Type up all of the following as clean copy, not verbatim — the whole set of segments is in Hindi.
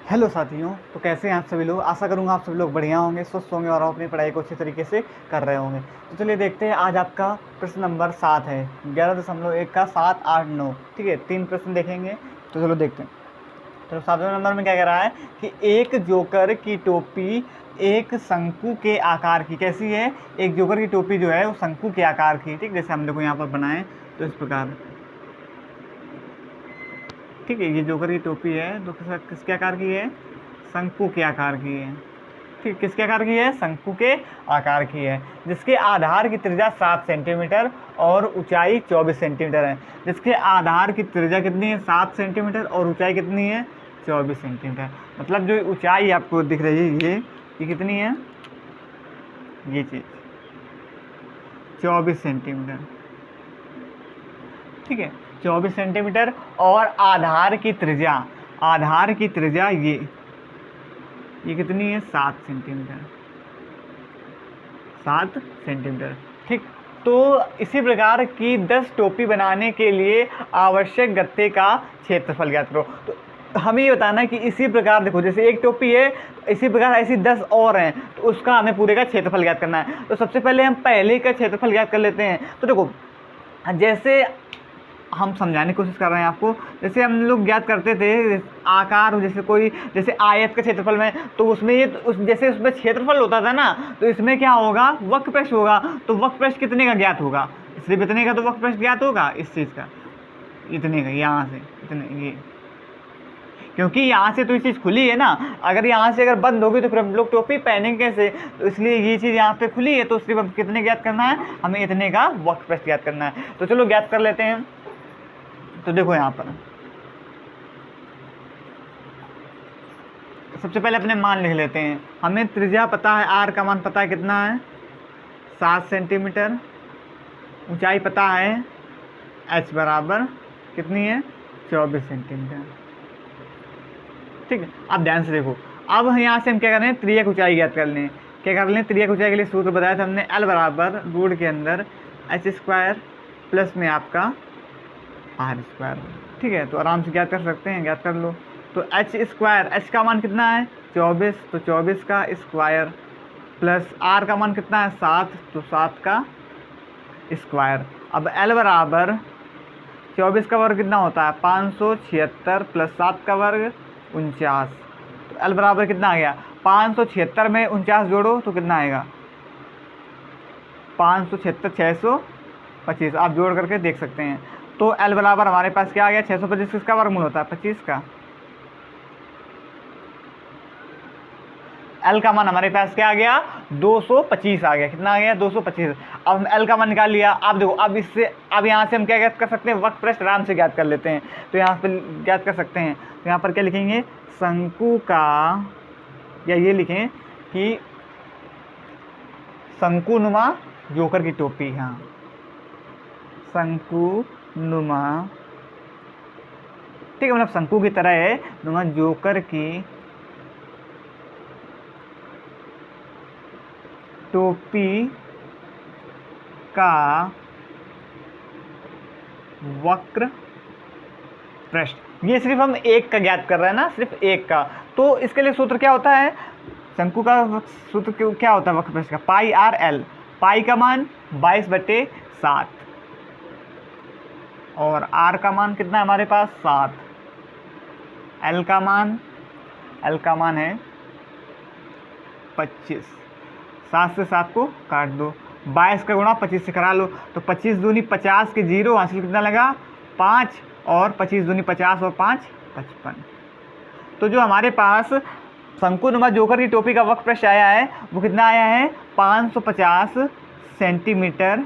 हेलो साथियों, तो कैसे हैं आप सभी लोग। आशा करूंगा आप सभी लोग बढ़िया होंगे, स्वस्थ होंगे और अपनी पढ़ाई को अच्छे तरीके से कर रहे होंगे। तो चलिए देखते हैं, आज आपका प्रश्न नंबर 7 है 11.1 का 7, 8, 9। ठीक है, 3 प्रश्न देखेंगे। तो चलो देखते हैं। तो 7वें नंबर में क्या कह रहा है कि एक जोकर की टोपी एक शंकु के आकार की कैसी है। एक जोकर की टोपी जो है वो शंकु के आकार की। ठीक, जैसे हम देखो यहाँ पर बनाए तो इस प्रकार। ठीक है, ये जोकर की टोपी है तो किसके आकार की है, शंकु के आकार की है। ठीक, किसके आकार की है, शंकु के आकार की है, जिसके आधार की त्रिज्या 7 सेंटीमीटर और ऊंचाई 24 सेंटीमीटर है। जिसके आधार की त्रिज्या कितनी है, 7 सेंटीमीटर और ऊंचाई कितनी है, 24 सेंटीमीटर। मतलब जो ऊंचाई आपको दिख रही है ये कितनी है, ये चीज 24 सेंटीमीटर। ठीक है, 24 सेंटीमीटर और आधार की त्रिज्या ये कितनी है, 7 सेंटीमीटर, 7 सेंटीमीटर। ठीक, तो इसी प्रकार की 10 टोपी बनाने के लिए आवश्यक गत्ते का क्षेत्रफल ज्ञात करो। तो हमें ये बताना है कि इसी प्रकार देखो, जैसे एक टोपी है इसी प्रकार ऐसी 10 और हैं, तो उसका हमें पूरे का क्षेत्रफल ज्ञात करना है। तो सबसे पहले हम पहले का क्षेत्रफल ज्ञात कर लेते हैं। तो देखो, जैसे हम समझाने की कोशिश कर रहे हैं आपको, जैसे हम लोग ज्ञात करते थे आकार, जैसे आयत के क्षेत्रफल में, तो उसमें जैसे उसमें क्षेत्रफल होता था ना, तो इसमें क्या होगा, वक्र पृष्ठ होगा। तो वक्र पृष्ठ कितने का ज्ञात होगा, सिर्फ इतने का तो वक्र पृष्ठ ज्ञात होगा इस चीज़ का, इतने का, यहाँ से इतने, ये क्योंकि यहाँ से तो ये चीज़ खुली है ना। अगर यहाँ से अगर बंद होगी तो फिर हम लोग टोपी पहनेंगे कैसे। तो इसलिए ये चीज़ यहाँ पे खुली है, तो सिर्फ हम कितने ज्ञात करना है, हमें इतने का वक्र पृष्ठ ज्ञात करना है। तो चलो ज्ञात कर लेते हैं। तो देखो यहाँ पर सबसे पहले अपने मान लिख लेते हैं। हमें त्रिज्या पता है, आर का मान पता है कितना है, 7 सेंटीमीटर। ऊंचाई पता है, एच बराबर कितनी है, 24 सेंटीमीटर। ठीक है, अब ध्यान से देखो, अब यहाँ से हम क्या कर रहे हैं, त्रिज्या की ऊंचाई ज्ञात कर लें। क्या कर लें, त्रिज्या की ऊंचाई के लिए सूत्र बताया था हमने, एल बराबर रूट के अंदर एच स्क्वायर प्लस में आपका आर स्क्वायर। ठीक है, तो आराम से ज्ञात कर सकते हैं, ज्ञात कर लो। तो एच स्क्वायर, एच का मान कितना है, 24, तो 24 का स्क्वायर प्लस आर का मान कितना है, 7, तो 7 का स्क्वायर। अब एल बराबर 24 का वर्ग कितना होता है, 576 प्लस 7 का वर्ग 49। तो एल बराबर कितना आ गया, 576 में 49 जोड़ो तो कितना आएगा, 576, 625। आप जोड़ करके देख सकते हैं। तो एल बराबर हमारे पास क्या आ गया, 625 किसका वर्गमूल होता है, 25 का। एल का मान हमारे पास क्या आ गया, 225 आ गया। कितना आ गया, 225। अब हम एल का मान निकाल लिया। अब देखो, अब यहाँ से हम क्या ज्ञात कर सकते हैं, वक्र पृष्ठ आराम से ज्ञात कर लेते हैं। तो यहाँ पर ज्ञात कर सकते हैं। तो यहाँ पर क्या लिखेंगे, शंकु का, या ये लिखें कि शंकुनुमा जोकर की टोपी, हाँ शंकुनुमा, ठीक है, मतलब शंकु की तरह है, नुमा जोकर की टोपी का वक्र पृष्ठ। ये सिर्फ हम एक का ज्ञात कर रहे हैं ना, सिर्फ एक का। तो इसके लिए सूत्र क्या होता है, शंकु का सूत्र क्या होता है वक्र पृष्ठ का, पाई आर एल। पाई का मान 22/7 और आर का मान कितना है हमारे पास, 7। एल का मान है 25। 7 से 7 को काट दो, 22 का गुणा 25 से करा लो, तो 25 दूनी 50 के 0 हासिल कितना लगा, 5, और 25 दूनी 50 और 5 55। तो जो हमारे पास शंकुनुमा जोकर की टोपी का वक्र पृष्ठ आया है वो कितना आया है, 550 सेंटीमीटर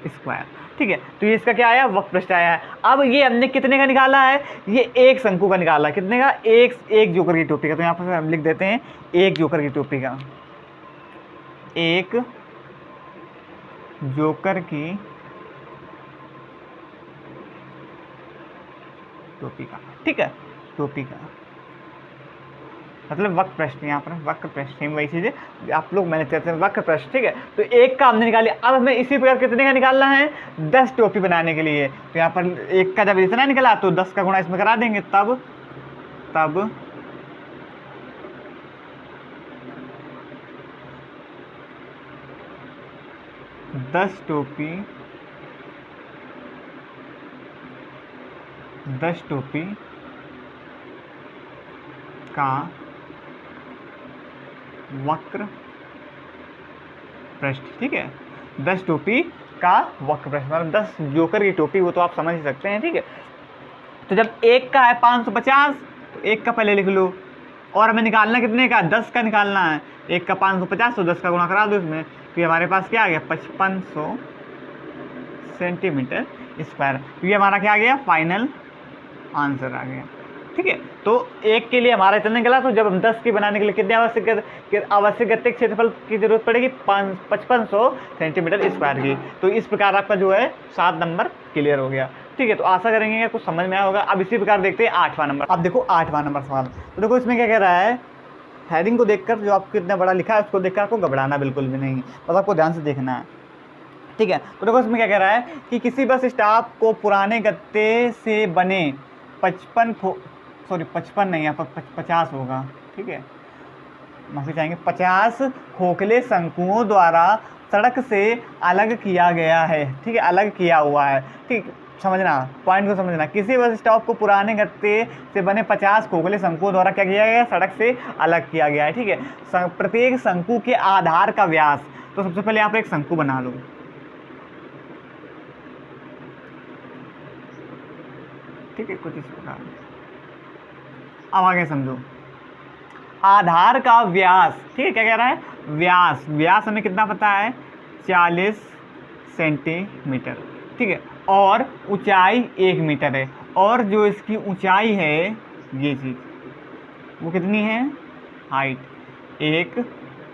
स्क्वायर। ठीक है, तो ये इसका क्या आया, वक्र पृष्ठ आया है। अब ये हमने कितने का निकाला है, ये एक शंकु का निकाला है। कितने का, एक जोकर की टोपी का। तो यहाँ पर हम लिख देते हैं एक जोकर की टोपी का, एक जोकर की टोपी का। ठीक है, टोपी का मतलब वक्र पृष्ठ, यहाँ पर वक्र पृष्ठ सेम वही चीज़ है आप लोग मैंने कहते हैं वक्र पृष्ठ। ठीक है, तो एक का हमने निकाल लिया। अब हमें इसी प्रकार कितने का निकालना है, 10 टोपी बनाने के लिए। तो यहाँ पर एक का जब इतना निकला तो 10 का गुणा इसमें करा देंगे, तब 10 टोपी का वक्र पृष्ठ, ठीक है। 10 टोपी का वक्र पृष्ठ मतलब 10 जोकर की टोपी, वो तो आप समझ ही सकते हैं, ठीक है। तो जब एक का है 550 तो एक का पहले लिख लो, और हमें निकालना कितने का, 10 का निकालना है। एक का 550 तो 10 का गुणा करा दो इसमें, तो ये हमारे पास क्या आ गया 5500 सेंटीमीटर स्क्वायर। तो ये हमारा क्या आ गया, फाइनल आंसर आ गया, ठीक है। तो एक के लिए हमारा इतना निकला। तो जब हम 10 की बनाने के लिए कितने आवश्यक गत्ते क्षेत्रफल की जरूरत पड़ेगी, 5500 सेंटीमीटर स्क्वायर की। तो इस प्रकार आपका जो है 7 नंबर क्लियर हो गया, ठीक है। तो आशा करेंगे कि कुछ समझ में आया होगा। अब इसी प्रकार देखते हैं 8वां नंबर। अब देखो 8वां नंबर सवाल। तो देखो इसमें क्या कह रहा है, हेडिंग को देखकर जो आपको इतना बड़ा लिखा है उसको देखकर आपको घबराना बिल्कुल भी नहीं, बस आपको ध्यान से देखना है, ठीक है। तो देखो इसमें क्या कह रहा है कि किसी बस स्टॉप को पुराने गत्ते से बने 55 नहीं, यहाँ पर 50 होगा, ठीक है, माफी चाहेंगे, 50 खोखले शंकुओं द्वारा सड़क से अलग किया गया है, ठीक है, अलग किया हुआ है, ठीक। समझना, पॉइंट को समझना। किसी बस स्टॉप को पुराने गत्ते से बने 50 खोखले शंकुओं द्वारा क्या किया गया है, सड़क से अलग किया गया है, ठीक है। प्रत्येक शंकु के आधार का व्यास, तो सबसे पहले यहाँ पर एक शंकु बना लो, ठीक है, कुछ इस प्रकार। अब आगे समझो, आधार का व्यास, ठीक है, क्या कह रहा है, व्यास हमें कितना पता है, 40 सेंटीमीटर, ठीक है, और ऊंचाई 1 मीटर है, और जो इसकी ऊंचाई है ये चीज़ वो कितनी है, हाइट 1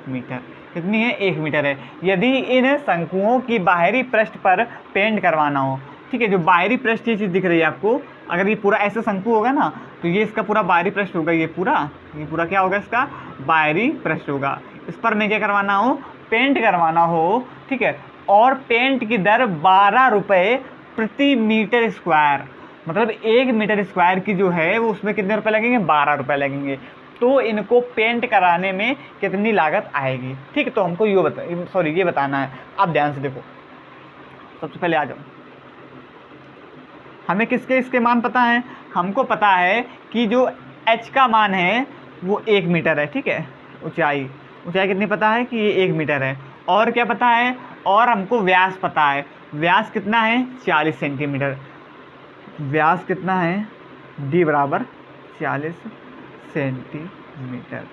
मीटर, कितनी है, 1 मीटर है। यदि इन शंकुओं की बाहरी पृष्ठ पर पेंट करवाना हो, ठीक है, जो बाहरी पृष्ठ ये चीज़ दिख रही है आपको, अगर ये पूरा ऐसा शंकु होगा ना तो ये इसका पूरा बाहरी पृष्ठ होगा, ये पूरा क्या होगा, इसका बाहरी पृष्ठ होगा। इस पर मैं क्या करवाना हो, पेंट करवाना हो, ठीक है, और पेंट की दर 12 रुपये प्रति मीटर स्क्वायर, मतलब 1 मीटर स्क्वायर की जो है वो उसमें कितने रुपए लगेंगे, 12 रुपये लगेंगे। तो इनको पेंट कराने में कितनी लागत आएगी, ठीक है। तो हमको ये बताना है। अब ध्यान से देखो, सबसे पहले आ जाओ, हमें इसके मान पता है, हमको पता है कि जो h का मान है वो 1 मीटर है, ठीक है। ऊंचाई कितनी पता है कि ये 1 मीटर है, और क्या पता है, और हमको व्यास पता है, व्यास कितना है, 40 सेंटीमीटर। व्यास कितना है, d बराबर 40 सेंटीमीटर।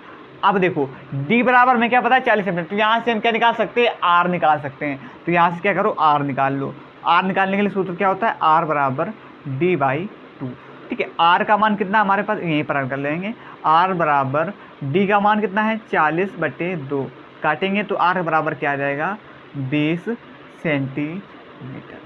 अब देखो d बराबर में क्या पता है, 40 सेंटीमीटर। तो यहाँ से हम क्या निकाल सकते हैं, r निकाल सकते हैं। तो यहाँ से क्या करो, r निकाल लो। r निकालने के लिए सूत्र क्या होता है, r बराबर d/2, ठीक है। r का मान कितना हमारे पास, यहीं पर कर लेंगे, r बराबर d का मान कितना है, 40/2, काटेंगे तो r बराबर क्या आ जाएगा, 20 सेंटीमीटर,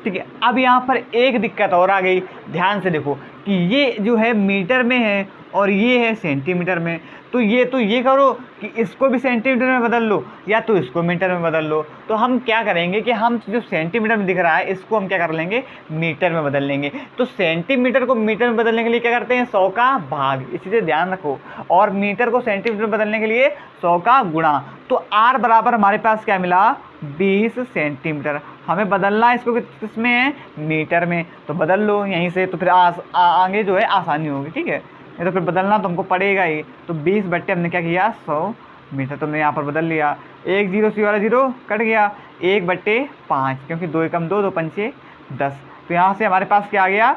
ठीक है। अब यहाँ पर एक दिक्कत और आ गई, ध्यान से देखो कि ये जो है मीटर में है और ये है सेंटीमीटर में। तो ये करो कि इसको भी सेंटीमीटर में बदल लो या तो इसको मीटर में बदल लो। तो हम क्या करेंगे कि हम जो सेंटीमीटर में दिख रहा है इसको हम क्या कर लेंगे, मीटर में बदल लेंगे। तो सेंटीमीटर को मीटर में बदलने के लिए क्या करते हैं, 100 का भाग, इसी से ध्यान रखो, और मीटर को सेंटीमीटर में बदलने के लिए 100 का गुणा। तो r बराबर हमारे पास क्या मिला, 20 सेंटीमीटर। हमें बदलना है इसको किसमें है, मीटर में, तो बदल लो यहीं से, तो फिर आगे जो है आसानी होगी, ठीक है। ये तो फिर बदलना तो हमको पड़ेगा ही। तो 20 बट्टे हमने क्या किया, 100 मीटर, तो हमने यहाँ पर बदल लिया। 1 0 सी वाला 0 कट गया, 1/5, क्योंकि 2 एकम 2, 2 पंचे 10। तो यहाँ से हमारे पास क्या आ गया,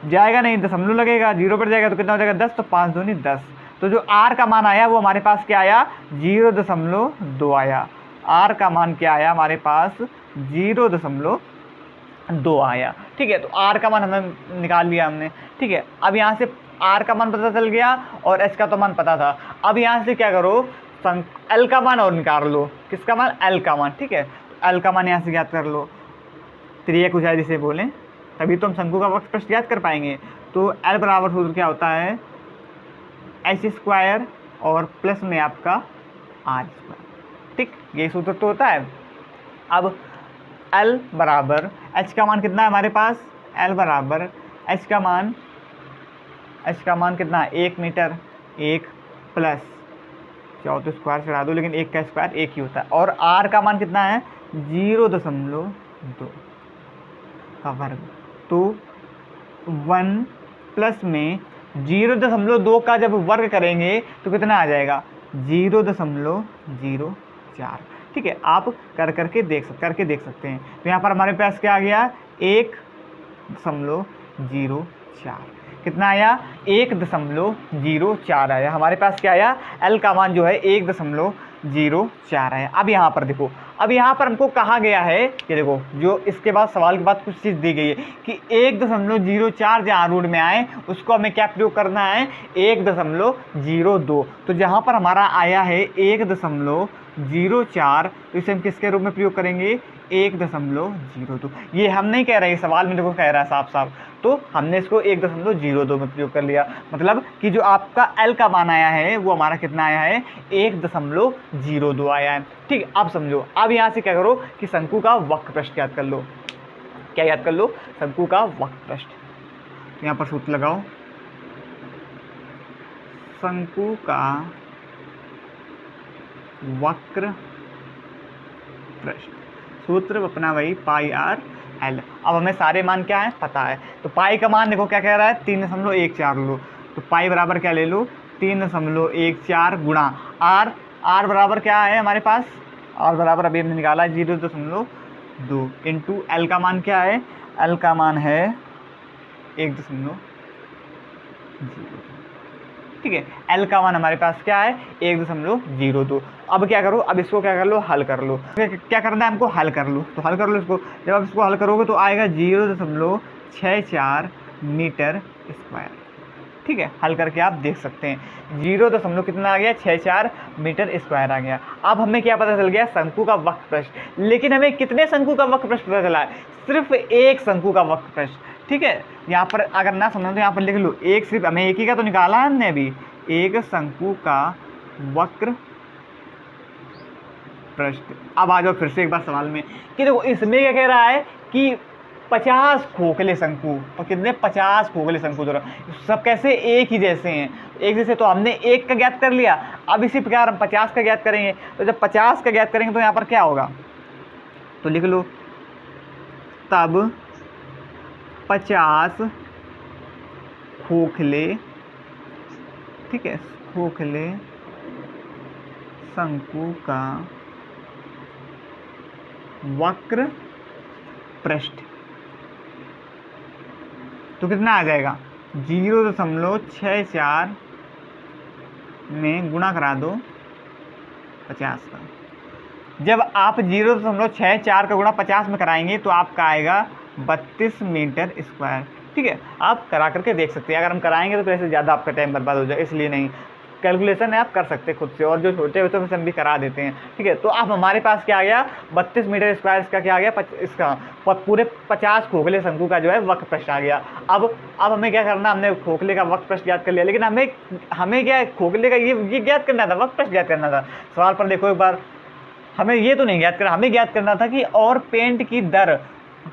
जाएगा नहीं, दशमलव लगेगा, 0 पर जाएगा तो कितना हो जाएगा, 10, तो 5 दूनी 10। तो जो r का मान आया वो हमारे पास क्या आया, 0.2 आया। r का मान क्या आया हमारे पास, 0.2 आया, ठीक है। तो r का मान हमने निकाल लिया हमने, ठीक है। अब यहाँ से r का मान पता चल गया और h का तो मान पता था। अब यहाँ से क्या करो, l का मान और निकाल लो। किसका मान, l का मान, ठीक है। l का मान यहाँ से ज्ञात कर लो, त्रियक ऊंचाई जिसे बोलें, तभी तो हम शंकु का वक्र पृष्ठ ज्ञात कर पाएंगे। तो l बराबर सूत्र क्या होता है, h² और प्लस में आपका r², ठीक, ये सूत्र तो होता है। अब l बराबर h का मान कितना है हमारे पास, l बराबर h का मान कितना है, 1 मीटर, 1 प्लस चाहो तो स्क्वायर चढ़ा दो, लेकिन एक का स्क्वायर एक ही होता है। और r का मान कितना है 0.2 का वर्ग। तो 1 प्लस में 0.2 का जब वर्ग करेंगे तो कितना आ जाएगा 0.04। ठीक है, आप करके देख सकते हैं। तो यहाँ पर हमारे पास क्या आ गया 1.04। कितना आया 1.04 आया हमारे पास। क्या आया L का मान जो है 1.04 आया। अब यहाँ पर देखो, अब यहाँ पर हमको कहा गया है कि देखो जो इसके बाद सवाल के बाद कुछ चीज़ दी गई है कि 1.04 जहाँ रूट में आए उसको हमें क्या प्रयोग करना है 1.02। तो जहाँ पर हमारा आया है 1.04, तो इसे हम किसके रूप में प्रयोग करेंगे 1.02। ये हम नहीं कह रहे, सवाल में देखो कह रहा है साफ साफ, तो हमने इसको 1.02 में प्रयोग कर लिया। मतलब कि जो आपका L का मान आया है वो हमारा कितना आया है 1.02 आया है। ठीक, अब समझो, अब यहाँ से क्या करो कि शंकु का वक्र पृष्ठ याद कर लो। क्या याद कर लो शंकु का वक्र पृष्ठ। यहाँ पर सूत्र लगाओ, शंकु का वक्र पृष्ठ, सूत्र अपना वही पाई आर एल। अब हमें सारे मान क्या है पता है, तो पाई का मान देखो क्या कह रहा है 3.14 लो, तो पाई बराबर क्या ले लो 3.14 गुणा आर। आर बराबर क्या है हमारे पास, आर बराबर अभी हमने निकाला है 0.2 इंटू एल का मान क्या है, एल का मान है 1.02। ठीक है, एल का मान हमारे पास क्या है 1.02। अब क्या करो, अब इसको क्या कर लो हल कर लो। क्या करना है हमको हल कर लो, तो हल कर लो इसको। जब आप इसको हल करोगे तो आएगा 0.64 मीटर स्क्वायर। ठीक है, हल करके आप देख सकते हैं 0. कितना आ गया 64 मीटर स्क्वायर आ गया। अब हमें क्या पता चल गया शंकु का वक्र पृष्ठ। लेकिन हमें कितने शंकु का वक्र पृष्ठ पता चला है, सिर्फ एक शंकु का वक्र पृष्ठ। ठीक है, यहाँ पर अगर ना समझो तो यहाँ पर लिख लो एक, सिर्फ हमें एक ही का तो निकाला है हमने अभी, एक शंकु का वक्र पृष्ठ। अब आ जाओ फिर से एक बार सवाल में कि देखो इसमें क्या कह रहा है कि 50 खोखले शंकु, और कितने 50 खोखले शंकु दोनों सब कैसे एक ही जैसे हैं, एक जैसे। तो हमने एक का ज्ञात कर लिया, अब इसी प्रकार हम 50 का ज्ञात करेंगे। तो जब 50 का ज्ञात करेंगे तो यहाँ पर क्या होगा, तो लिख लो तब 50 खोखले, ठीक है, खोखले शंकु का वक्र पृष्ठ, तो कितना आ जाएगा 0.64 में गुणा करा दो 50 का। जब आप 0.64 का गुणा 50 में कराएंगे तो आपका आएगा 32 मीटर स्क्वायर। ठीक है, आप करा करके देख सकते हैं। अगर हम कराएंगे तो ऐसे ज़्यादा आपका टाइम बर्बाद हो जाए, इसलिए नहीं, कैलकुलेशन है आप कर सकते हैं खुद से, और जो छोटे होते हैं हम भी करा देते हैं। ठीक है, तो अब हमारे पास क्या आ गया 32 मीटर स्क्वायर, इसका क्या आ गया इसका पूरे 50 खोखले शंकु का जो है वक्र पृष्ठ आ गया। अब हमें क्या करना, हमने खोखले का वक्र पृष्ठ ज्ञात कर लिया, लेकिन हमें क्या खोखले का ये ज्ञात करना था, वक्र पृष्ठ ज्ञात करना था। सवाल पर देखो एक बार, हमें ये तो नहीं ज्ञात करना, हमें ज्ञात करना था कि और पेंट की दर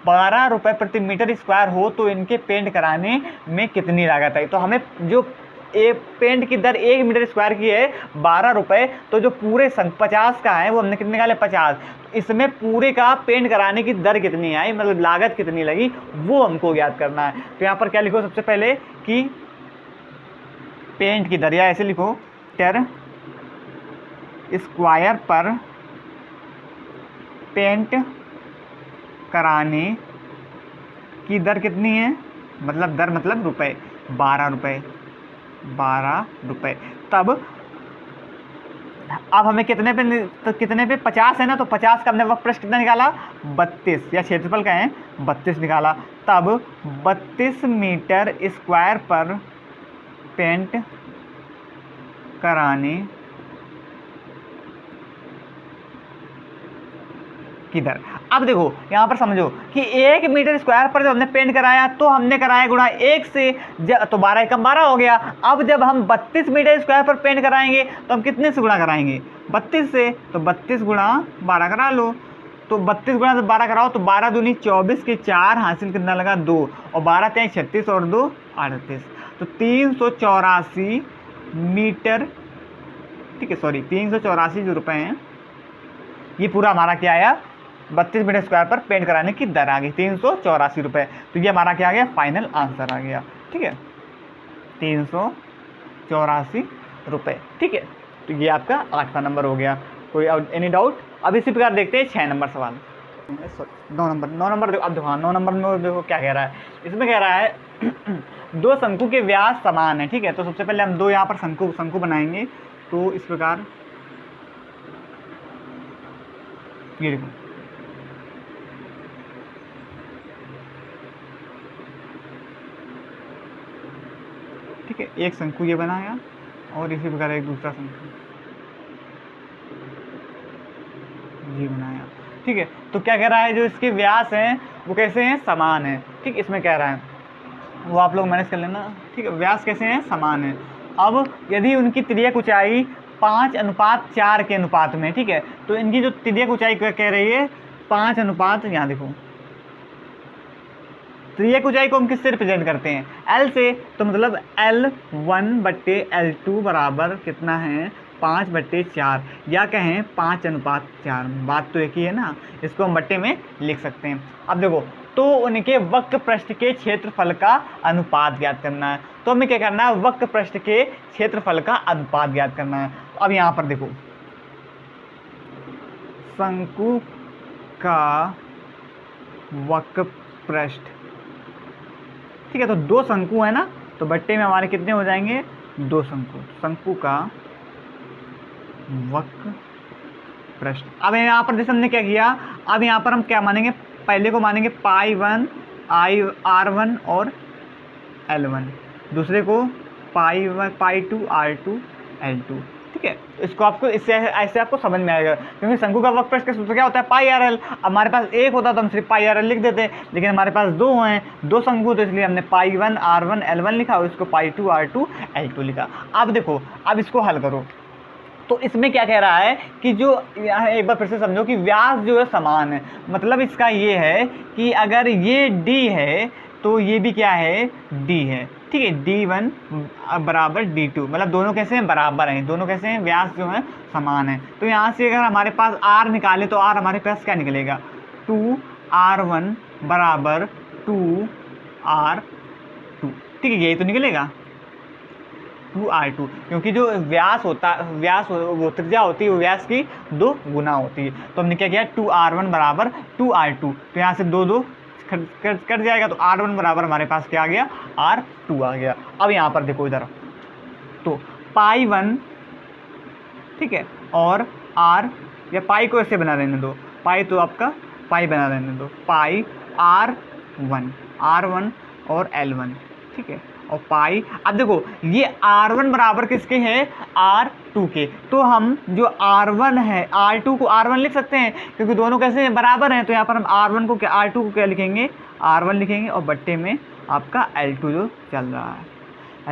12 रुपये प्रति मीटर स्क्वायर हो तो इनके पेंट कराने में कितनी लागत आई। तो हमें जो एक पेंट की दर 1 मीटर स्क्वायर की है 12 रुपये, तो जो पूरे 50 का है वो हमने कितने निकाले 50। तो इसमें पूरे का पेंट कराने की दर कितनी आई, मतलब लागत कितनी लगी, वो हमको ज्ञात करना है। तो यहाँ पर क्या लिखो सबसे पहले कि पेंट की दर, या ऐसे लिखो मीटर स्क्वायर पर पेंट कराने की दर कितनी है, मतलब दर मतलब रुपए, 12 रुपये, 12 रुपये। तब अब हमें कितने पे 50 है ना, तो 50 का हमने वक्र पृष्ठ कितना निकाला 32, या क्षेत्रफल का है 32 निकाला। तब 32 मीटर स्क्वायर पर पेंट कराने की दर। अब देखो यहाँ पर समझो कि 1 मीटर स्क्वायर पर जब हमने पेंट कराया तो हमने कराया गुणा 1 से, तो 12 एकम 12 हो गया। अब जब हम 32 मीटर स्क्वायर पर पेंट कराएंगे तो हम कितने से गुणा कराएंगे 32 से, तो 32 गुणा 12 करा लो। तो 32 गुणा 12 कराओ तो 12 दूनी 24 के 4 हासिल कितना लगा 2, और 12 3 36 और 2 38, तो 384 मीटर ठीक है, सॉरी 384 जो रुपये हैं, ये पूरा हमारा क्या आया, 32 मीटर स्क्वायर पर पेंट कराने की दर आ गई 384 रुपये। तो ये हमारा क्या आ गया, फाइनल आंसर आ गया। ठीक है, 384 रुपये। ठीक है, तो ये आपका 8वां नंबर हो गया। कोई एनी डाउट? अब इसी प्रकार देखते हैं 6 नंबर सवाल, 9 नंबर देखो। अब देखो, हाँ 9 नंबर में देखो क्या कह रहा है। इसमें कह रहा है दो शंकु के व्यास समान है। ठीक है, तो सबसे पहले हम दो यहाँ पर शंकु बनाएंगे। तो इस प्रकार ये देखो, ठीक है, एक शंकु ये बनाया और इसी प्रकार एक दूसरा शंकु ये बनाया। ठीक है, तो क्या कह रहा है, जो इसके व्यास हैं वो कैसे हैं, समान है। ठीक, इसमें कह रहा है, वो आप लोग मैनेज कर लेना। ठीक है, व्यास कैसे हैं, समान है। अब यदि उनकी तिर्यक ऊंचाई 5:4 के अनुपात में, ठीक है, तो इनकी जो तिर्यक ऊंचाई कह रही है 5 अनुपात, यहाँ देखो तिर्यक ऊंचाई को हम किससे रिप्रेजेंट करते हैं, L से। तो मतलब L1/L2 बराबर कितना है, 5/4, या कहें 5:4। बात तो एक ही है ना, इसको हम बट्टे में लिख सकते हैं। अब देखो, तो उनके वक्र पृष्ठ के क्षेत्रफल का अनुपात ज्ञात करना है। तो हमें क्या करना है, वक्र पृष्ठ के क्षेत्रफल का अनुपात ज्ञात करना है। अब यहाँ पर देखो, शंकु का वक्र पृष्ठ, ठीक है, तो दो शंकु है ना, तो बट्टे में हमारे कितने हो जाएंगे, 2 शंकु। शंकु का वक्र पृष्ठ। अब यहाँ पर जैसे हमने क्या किया, अब यहाँ पर हम क्या मानेंगे, पहले को मानेंगे π1 r1 और L1, दूसरे को π2 r2 L2। ठीक है, इसको आपको इससे ऐसे आपको समझ में आएगा, क्योंकि शंकु का वक्र पृष्ठ का सूत्र क्या होता है, πrl। हमारे पास एक होता तो हम सिर्फ πrl लिख देते, लेकिन हमारे पास 2 हैं, 2 शंकु, तो इसलिए हमने π1 r1 L1 लिखा और इसको π2 r2 L2 लिखा। अब देखो, अब इसको हल करो। तो इसमें क्या कह रहा है कि जो यहाँ एक बार फिर से समझो कि व्यास जो है समान है। मतलब इसका ये है कि अगर ये D है तो ये भी क्या है, D है। ठीक है, D1 बराबर D2, मतलब दोनों कैसे हैं, बराबर हैं, दोनों कैसे हैं, व्यास जो है समान है। तो यहाँ से अगर हमारे पास R निकाले तो R हमारे पास क्या निकलेगा, 2r1 बराबर 2r2। ठीक है, यही तो निकलेगा 2r2, क्योंकि जो व्यास होता, वो त्रिज्या होती है, वो व्यास की 2 गुना होती है। तो हमने क्या किया, 2r1 बराबर 2r2, तो यहाँ से 2 कट जाएगा, तो r1 बराबर हमारे पास क्या आ गया, r2 आ गया। अब यहाँ पर देखो इधर, तो π1, ठीक है, और r, या पाई को ऐसे बना रहने दो, पाई तो आपका पाई बना रहने दो, पाई r1 और L1, ठीक है, और पाई। अब देखो, ये r1 बराबर किसके हैं, r2 के। तो हम जो r1 है, r2 को r1 लिख सकते हैं, क्योंकि दोनों कैसे हैं, बराबर हैं। तो यहाँ पर हम r1 को क्या, r2 को क्या लिखेंगे, r1 लिखेंगे, और बट्टे में आपका L2 जो चल रहा है,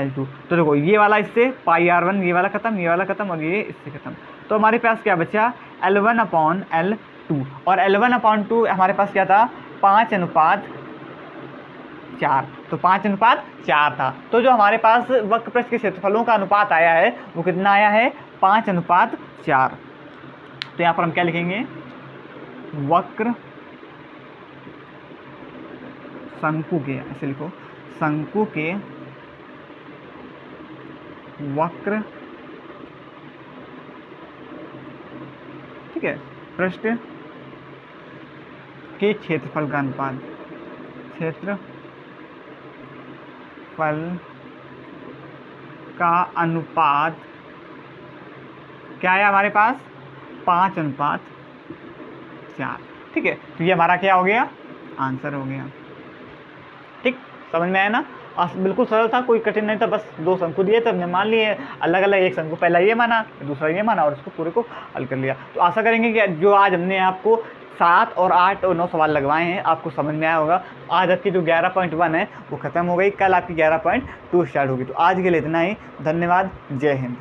L2। तो देखो, ये वाला इससे πr1, ये वाला खत्म, ये वाला खत्म, और ये इससे खत्म। तो हमारे पास क्या बचा, L1/L2, और L1/2 हमारे पास क्या था, 5:4। तो 5:4 था। तो जो हमारे पास वक्र पृष्ठ के क्षेत्रफलों का अनुपात आया है वो कितना आया है, 5:4। तो यहाँ पर हम क्या लिखेंगे, वक्र शंकु के, ऐसे लिखो, शंकु के वक्र, ठीक है, पृष्ठ के क्षेत्रफल का अनुपात, क्षेत्रफल का अनुपात क्या है हमारे पास, 5:4। ठीक है, तो ये हमारा क्या हो गया, आंसर हो गया। ठीक, समझ में आया ना, बिल्कुल सरल था, कोई कठिन नहीं था, बस 2 शंकु दिए थे, हमने मान लिए अलग अलग, एक शंकु पहला ये माना, दूसरा ये माना, और इसको पूरे को हल कर लिया। तो आशा करेंगे कि जो आज हमने आपको 7 और 8 और 9 सवाल लगवाए हैं आपको समझ में आया होगा। आज आपकी जो 11.1 है वो ख़त्म हो गई, कल आपकी 11.2 स्टार्ट होगी। तो आज के लिए इतना ही, धन्यवाद, जय हिंद।